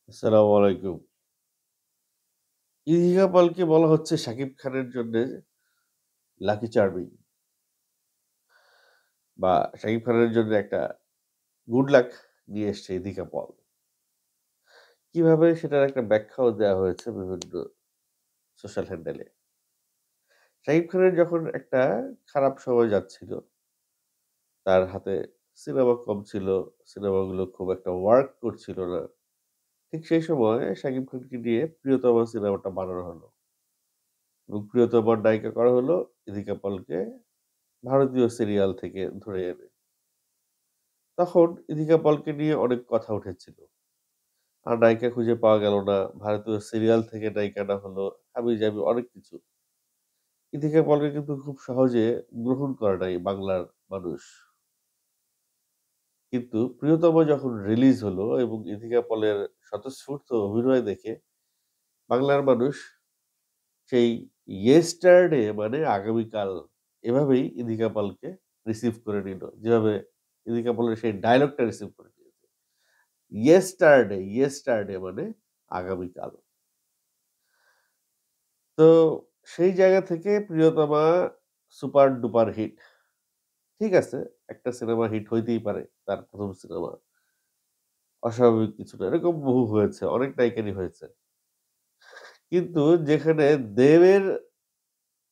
আসসালামু আলাইকুম। ইদিকা পালকে বলা হচ্ছে শাকিব খানের জন্যে লাকি চার্মিং বা শাকিব খানের জন্য একটা গুড লাক নিয়ে এসছে ইদিকা পল। কিভাবে সেটার একটা ব্যাখ্যাও দেওয়া হয়েছে বিভিন্ন সোশ্যাল হ্যান্ডেলে। শাকিব খানের যখন একটা খারাপ সময় যাচ্ছিল, তার হাতে সিনেমা কম ছিল, সিনেমাগুলো খুব একটা ওয়ার্ক করছিল না। ঠিক সেই সময় শাকিব খানকে নিয়ে 'প্রিয়তমা' সিনেমাটা বানানো হলো এবং 'প্রিয়তমার' নায়িকা করা হলো ইদিকা পলকে ভারতীয় সিরিয়াল থেকে ধরে এনে। তখন ইদিকা পলকে নিয়ে অনেক কথা উঠেছিল। আর নায়িকা খুঁজে পাওয়া গেল না। ভারতীয় সিরিয়াল থেকে নায়িকা না হলো, হাবিজাবি অনেক কিছু। ইদিকা পলকে কিন্তু খুব সহজে গ্রহণ করে নাই বাংলার মানুষ। কিন্তু 'প্রিয়তমা' যখন রিলিজ হলো এবং ইদিকা পলের স্বতঃস্ফূর্ত অভিনয় দেখে বাংলার মানুষ সেই 'ইয়েস্টারডে' মানে আগামীকাল এভাবেই ইদিকা পালকে রিসিভ করে নিল। যেভাবে ইদিকা পলের সেই ডায়ালগটা রিসিভ করে নিয়েছে। ইয়েস্টারডে, ইয়েস্টারডে মানে আগামীকাল। তো সেই জায়গা থেকে 'প্রিয়তমা' সুপার ডুপার হিট। ঠিক আছে, একটা সিনেমা হিট হইতেই পারে। তার ১ম সিনেমা। অস্বাভাবিক কিছু না। এরকম বহু হয়েছে। অনেক নায়িকারই হয়েছে। কিন্তু যেখানে দেবের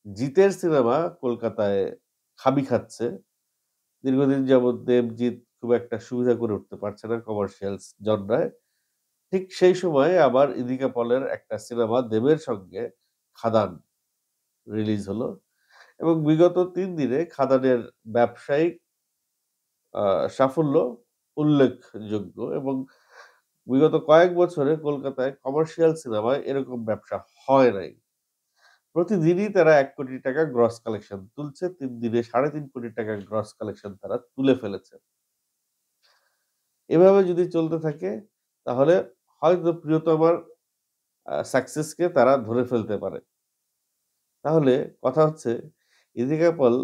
জিতের সিনেমা কলকাতায় খাবি খাচ্ছে, দীর্ঘদিন যাবৎ দেবজিৎ খুব একটা সুবিধা করে উঠতে পারছে না কমার্শিয়ালস জনরায়। ঠিক সেই সময়ে আবার ইদিকা পলের একটা সিনেমা দেবের সঙ্গে 'খাদান' রিলিজ হলো এবং বিগত ৩ দিনে 'খাদানের' ব্যবসায়িক আ সাফল্য উল্লেখযোগ্য এবং বিগত কয়েক বছরে কলকাতায় কমার্শিয়াল সিনেমায় এরকম ব্যবসা হয় নাই। প্রতিদিনই তারা ৳১,০০,০০,০০০ গ্রস কালেকশন তুলছে। ৩ দিনে ৳৩.৫ কোটি গ্রস কালেকশন তারা তুলে ফেলেছে। এভাবে যদি চলতে থাকে তাহলে হয়তো 'প্রিয়তমার' সাকসেস কে তারা ধরে ফেলতে পারে। তাহলে কথা হচ্ছে ইদিকা পল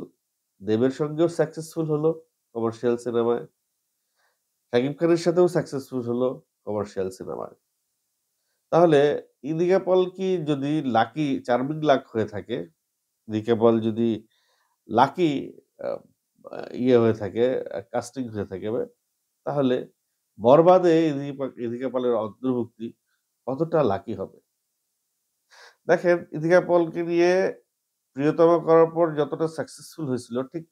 দেবের সঙ্গেও সাকসেসফুল হলো কমার্শিয়াল সিনেমায়। শাকিব খানের সাথেও সাকসেসফুল হলো কমার্শিয়াল সিনেমায়। তাহলে ইদিকা পল কি যদি লাকি চার্মিং লাক হয়ে থাকে, ইদিকা পল যদি লাকি আ আ ইয়ে হয়ে থাকে, কাস্টিং হয়ে থাকে তাহলে বরবাদে ইদিকা পলের অন্তর্ভুক্তি কতটা লাকি হবে? দেখেন ইদিকা পলকে নিয়ে প্রিয়তমা করার পর যতটা সাকসেসফুল হয়েছিল ঠিক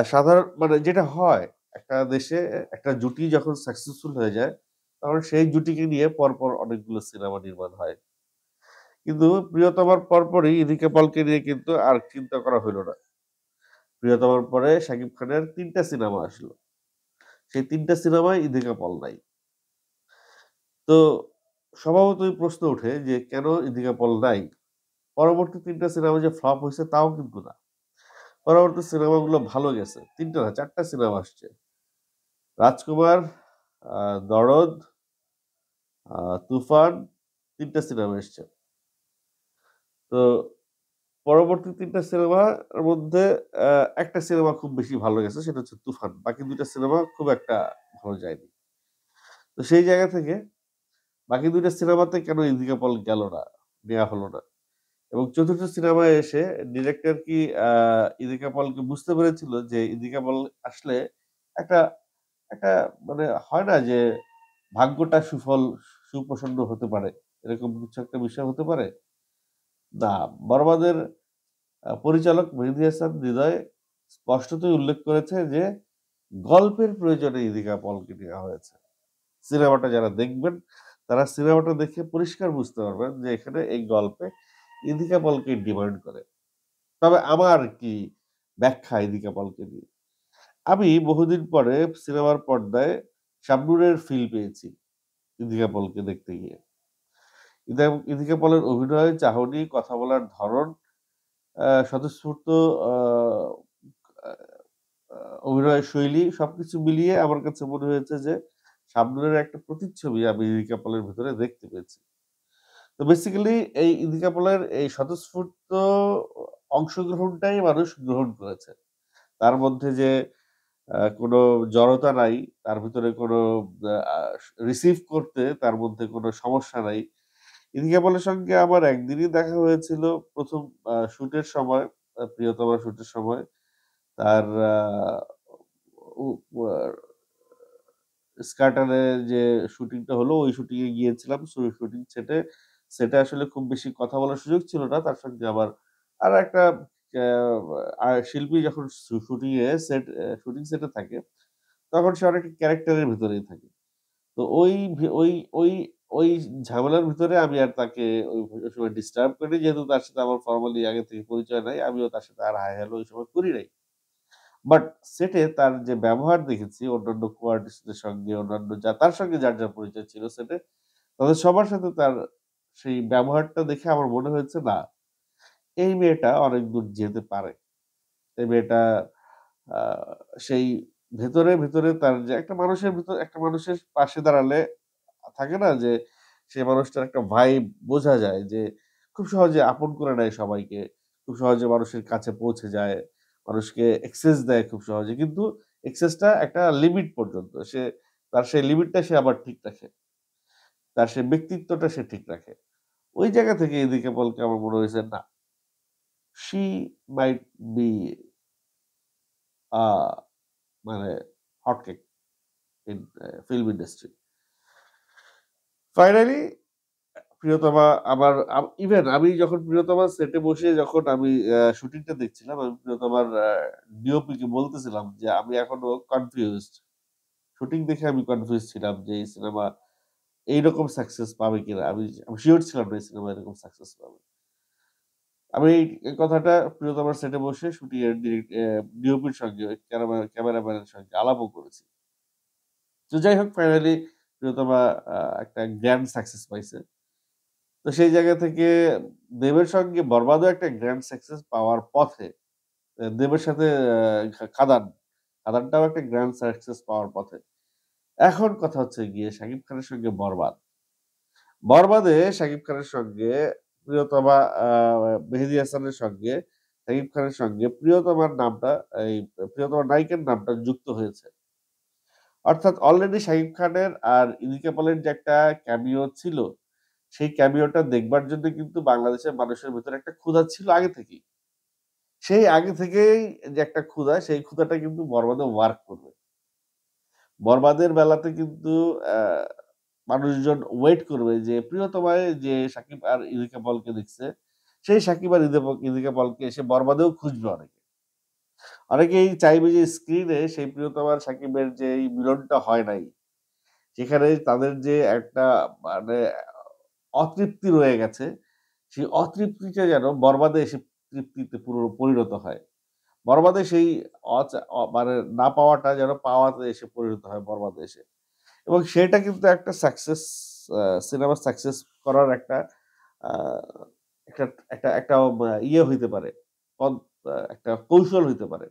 সাধারণ মানে যেটা হয় একটা দেশে একটা জুটি যখন সাকসেসফুল হয়ে যায়, তখন সেই জুটিকে নিয়ে পরপর অনেকগুলো সিনেমা নির্মাণ হয়। কিন্তু প্রিয়তমার পরপরই ইদিকা পলকে নিয়ে কিন্তু আর চিন্তা করা হইল না। প্রিয়তমার পরে শাকিব খানের ৩ টা সিনেমা আসলো। সেই ৩ টা সিনেমায় ইদিকা পল নাই। তো স্বভাবতই প্রশ্ন ওঠে যে কেন ইদিকা পল নাই? পরবর্তী ৩ টা সিনেমা যে ফ্লপ হইছে তাও কিন্তু না। পরবর্তী সিনেমাগুলো ভালো গেছে। ৩ টা না ৪ টা সিনেমা আসছে। 'রাজকুমার', 'দরদ', 'তুফান' ৩ টা সিনেমা এসছে। তো পরবর্তী ৩ টা সিনেমার মধ্যে আ একটা সিনেমা খুব বেশি ভালো গেছে সেটা হচ্ছে 'তুফান'। বাকি ২ টা সিনেমা খুব একটা ভালো যায়নি। তো সেই জায়গা থেকে বাকি ২ টা সিনেমাতে কেন ইদিকা পল গেল না, নেয়া হলো না? এবং ৪র্থ সিনেমায় এসে ডিরেক্টর কি আ ইদিকা পলকে বুঝতে পেরেছিল যে ইদিকা পল আসলে একটা একটা মানে হয় না যে ভাগ্যটা সুপ্রসন্ন হতে পারে। এরকম কিছু একটা বিষয় হতে পারে? না, বরবাদের পরিচালক মেহেদী হাসান হৃদয় স্পষ্টতই উল্লেখ করেছে যে গল্পের প্রয়োজনে ইদিকা পলকে নেওয়া হয়েছে। সিনেমাটা যারা দেখবেন তারা সিনেমাটা দেখে পরিষ্কার বুঝতে পারবেন যে এখানে এই গল্পে ইদিকা পলকে ডিমান্ড করে। তবে আমার কি ব্যাখ্যা ইদিকা পলকে নিয়ে। আমি বহুদিন পরে সিনেমার পর্দায় শাবনূরের ফিল পেয়েছি ইদিকা পলকে দেখতে গিয়ে। ইদিকা পলের অভিনয়, চাহনি, কথা বলার ধরন, স্বতঃস্ফূর্ত আ আ আ অভিনয়ের শৈলী সবকিছু মিলিয়ে আমার কাছে মনে হয়েছে যে শাবনূরের একটা প্রতিচ্ছবি আমি ইদিকা পলের ভেতরে দেখতে পেয়েছি। তো বেসিক্যালি এই ইদিকা পলের এই স্বতঃস্ফূর্ত অংশগ্রহণটাই মানুষ গ্রহণ করেছে। তার মধ্যে যে কোনো জড়তা নাই। তার ভিতরে কোনো আ রিসিভ করতে তার মধ্যে কোনো সমস্যা নাই। ইদিকা পলের সঙ্গে আমার একদিনই দেখা হয়েছিল ১ম শুটের সময়, 'প্রিয়তমা' শুটের সময়। তার আ উ আ স্কার্টারে যে শুটিংটা হলো, ওই শুটিং এ গিয়েছিলাম। শুটিং সেটে আসলে খুব বেশি কথা বলার সুযোগ ছিল না। তার সঙ্গে আবার আরো একটা অ্যা শিল্পী যখন শুটিং এ শুটিং সেটে থাকে, তখন সে অনেকটা ক্যারেক্টারের ভেতরেই থাকে। তো ওই ঝামেলার ভিতরে আমি আর তাকে ওই সময় ডিস্টার্ব করিনি। যেহেতু তার সাথে আমার ফরমালি আগে থেকে পরিচয় নাই। আমিও তার সাথে আর হাই হ্যালো ওই সময় করি নাই। বাট সেটে তার যে ব্যবহার দেখেছি অন্যান্য কো-আর্টিস্টদের সঙ্গে, অন্যান্য তার সঙ্গে যার পরিচয় ছিল সেটে, তাদের সবার সাথে তার সেই ব্যবহারটা দেখে আমার মনে হয়েছে না, এই মেয়েটা অনেক দূর যেতে পারে। এই মেয়েটা আ সেই ভেতরে তার যে একটা মানুষের পাশে দাঁড়ালে থাকে না যে, সে মানুষটার একটা ভাইব বোঝা যায় যে, খুব সহজে আপন করে নেয় সবাইকে। খুব সহজে মানুষের কাছে পৌঁছে যায়। মানুষকে অ্যাক্সেস দেয় খুব সহজে। কিন্তু অ্যাক্সেসটা একটা লিমিট পর্যন্ত। তার সেই লিমিটটা সে আবার ঠিক রাখে। তার সেই ব্যক্তিত্বটা সে ঠিক রাখে। ওই জায়গা থেকে এদিকে পলকে আমার মনে হয়েছে না, শি মাইট বি আ মানে hot cake in film industry. Finally প্রিয়তমা আমার ইভেন আমি যখন প্রিয়তমার সেটে বসে যখন আমি শুটিংটা দেখছিলাম, আমি প্রিয়তমার ডিওপি কে বলতেছিলাম যে, "আমি এখনো কনফিউজড।" শুটিং দেখে আমি কনফিউজড ছিলাম যে, এই সিনেমা এইরকম সাকসেস পাবে কিনা। আমি সিউর ছিলাম না এই সিনেমা এরকম সাকসেস পাবে। আমি এই কথাটা প্রিয়তমার সেটে বসে শুটিং এর ডিওপির সঙ্গে, ওই ক্যামেরাম্যানের সঙ্গে আলাপও করেছি। তো যাই হোক ফাইনালি প্রিয়তমা একটা গ্র্যান্ড সাকসেস পাইছে। তো সেই জায়গা থেকে দেবের সঙ্গে বরবাদও একটা গ্র্যান্ড সাকসেস পাওয়ার পথে। দেবের সাথে খাদান। খাদানটাও একটা গ্র্যান্ড সাকসেস পাওয়ার পথে। এখন কথা হচ্ছে গিয়ে শাকিব খানের সঙ্গে বরবাদ। বরবাদে শাকিব খানের সঙ্গে প্রিয়তমা আ মেহেদী হাসানের সঙ্গে শাকিব খানের সঙ্গে প্রিয়তমার নামটা এই প্রিয়তমা নায়িকার নামটা যুক্ত হয়েছে। অর্থাৎ অলরেডি শাকিব খানের আর ইদিকা পলের যে একটা ক্যামিও ছিল, সেই ক্যামিওটা দেখবার জন্য কিন্তু বাংলাদেশের মানুষের ভেতরে একটা ক্ষুধা ছিল আগে থেকেই। সেই আগে থেকেই যে একটা ক্ষুধা, সেই ক্ষুধাটা কিন্তু বরবাদে ওয়ার্ক করবে। বরবাদের বেলাতে কিন্তু অ্যা মানুষজন ওয়েট করবে যে প্রিয়তমায় যে সাকিব আর ইদিকা পলকে দেখছে, সেই সাকিব আর ইদিকা পলকে এসে বরবাদেও খুঁজবে অনেকে। অনেকেই চাইবে যে স্ক্রিনে সেই প্রিয়তমার সাকিবের যে এই মিলনটা হয় নাই, সেখানে তাদের যে একটা মানে অতৃপ্তি রয়ে গেছে, সেই অতৃপ্তিটা যেন বরবাদে এসে তৃপ্তিতে পরিণত হয়। বরবাদে সেই মানে না পাওয়াটা যেন পাওয়াতে এসে পরিণত হয় বরবাদে এসে। এবং সেটা কিন্তু একটা সাকসেস আ সিনেমা সাকসেস করার আ একটা একটা একটা ইয়ে হইতে পারে। পদ একটা কৌশল হইতে পারে।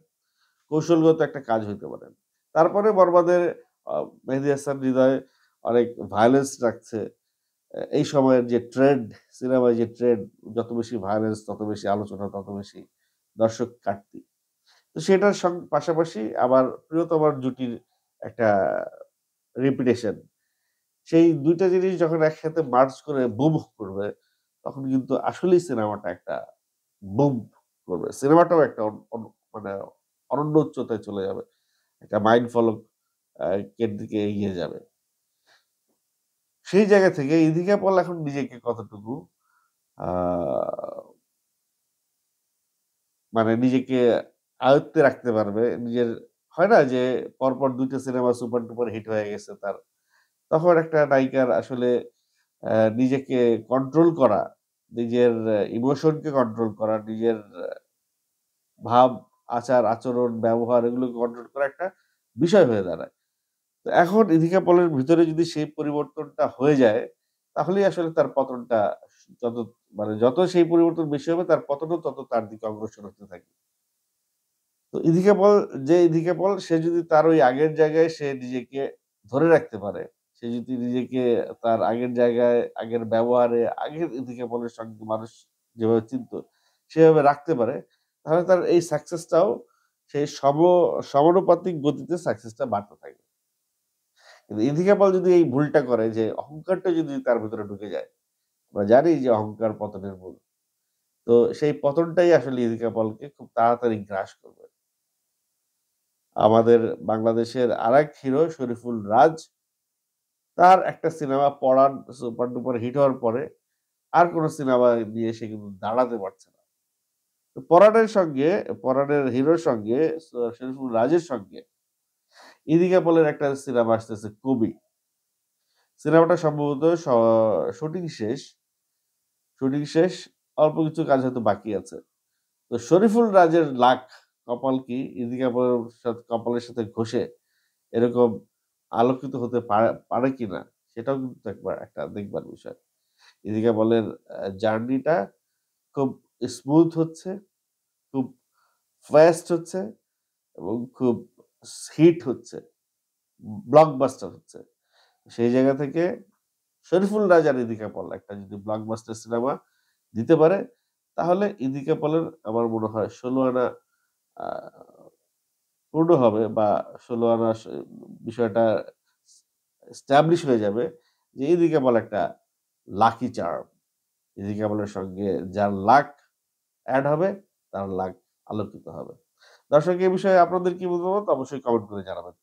কৌশলগত একটা কাজ হইতে পারে। তারপরে বরবাদের আ মেহেদী হাসান হৃদয় অনেক ভায়োলেন্স রাখছে। এই সময়ের যে ট্রেন্ড, সিনেমায় যে ট্রেন্ড, যত বেশি ভায়োলেন্স, তত বেশি আলোচনা, তত বেশি দর্শক কাটতি। তো সেটার পাশাপাশি আবার প্রিয়তমার জুটির একটা রেপুটেশন। সেই ২ টা জিনিস যখন একসাথে মার্জ করে বুম করবে, তখন কিন্তু আসলেই সিনেমাটা একটা বুম করবে। সিনেমাটাও একটা অন অন মানে অনন্য উচ্চতায় চলে যাবে। একটা মাইল ফলক এর দিকে এগিয়ে যাবে। সেই জায়গা থেকে ইদিকা পল এখন নিজেকে কতটুকু আ নিজেকে আয়ত্তে রাখতে পারবে। হয় না যে পরপর ২ টা সিনেমা সুপার ডুপার হিট হয়ে গেছে তার। তখন একটা নায়িকার আসলে নিজেকে কন্ট্রোল করা, নিজের ইমোশনকে কন্ট্রোল করা, নিজের ভাব, আচার-আচরণ, ব্যবহার এগুলোকে কন্ট্রোল করা একটা বিষয় হয়ে দাঁড়ায়। তো এখন ইদিকা পলের ভিতরে যদি সেই পরিবর্তনটা হয়ে যায়, তাহলেই আসলে তার পতনটা যত যত সেই পরিবর্তন বেশি হবে তার পতনও তত তার দিকে অগ্রসর হতে থাকবে। তো ইদিকা পল সে যদি তার ওই আগের জায়গায় সে নিজেকে ধরে রাখতে পারে, সে যদি নিজেকে তার আগের জায়গায়, আগের ব্যবহারে, আগের ইদিকা পলের সঙ্গে মানুষ যেভাবে চিনতো, সেভাবে রাখতে পারে, তাহলে তার এই সাকসেসটাও সেই সমানুপাতিক গতিতে সাকসেসটা বাড়তে থাকবে। কিন্তু ইথিকা পল যদি এই ভুলটা করে যে অহংকারটা যদি তার ভেতরে ঢুকে যায়, আমরা জানি যে অহংকার পতনের মূল। তো সেই পতনটাই আসলে ইথিকা পলকে খুব তাড়াতাড়ি গ্রাস করবে। আমাদের বাংলাদেশের আরেক হিরো শরীফুল রাজ, তার একটা সিনেমা 'পরাণ' সুপার ডুপার হিট হওয়ার পরে আর কোন সিনেমা নিয়ে সে কিন্তু দাঁড়াতে পারছে না। তো পরাণের হিরোর সঙ্গে শরীফুল রাজের সঙ্গে ইদিকা পলের একটা সিনেমা আসতেছে 'কবি'। সিনেমাটা সম্ভবত শুটিং শেষ। শুটিং শেষ, অল্প কিছু কাজ হয়তো বাকি আছে। তো শরীফুল রাজের লাক, কপাল কি ইদিকা পলের কপালের সাথে ঘষে এরকম আলোকিত হতে পারে কিনা সেটাও কিন্তু একবার একটা দেখবার বিষয়। ইদিকা পলের জার্নিটা খুব স্মুথ হচ্ছে, খুব ফাস্ট হচ্ছে এবং খুব হিট হচ্ছে, ব্লকবাস্টার হচ্ছে। সেই জায়গা থেকে শরীফুল রাজ আর ইদিকা পল একটা যদি ব্লকবাস্টার সিনেমা দিতে পারে, তাহলে ইদিকা পলের আমার মনে হয় ১৬ আনা আ পূর্ণ হবে বা ১৬ আনা বিষয়টা এস্টাবলিশ হয়ে যাবে যে ইদিকা পল একটা লাকি চার্ম। ইদিকা পলের সঙ্গে যার লাক এড হবে, তার লাক আলোকিত হবে। দর্শক এ বিষয়ে আপনাদের কি মতামত? অবশ্যই কমেন্ট করে জানাবেন।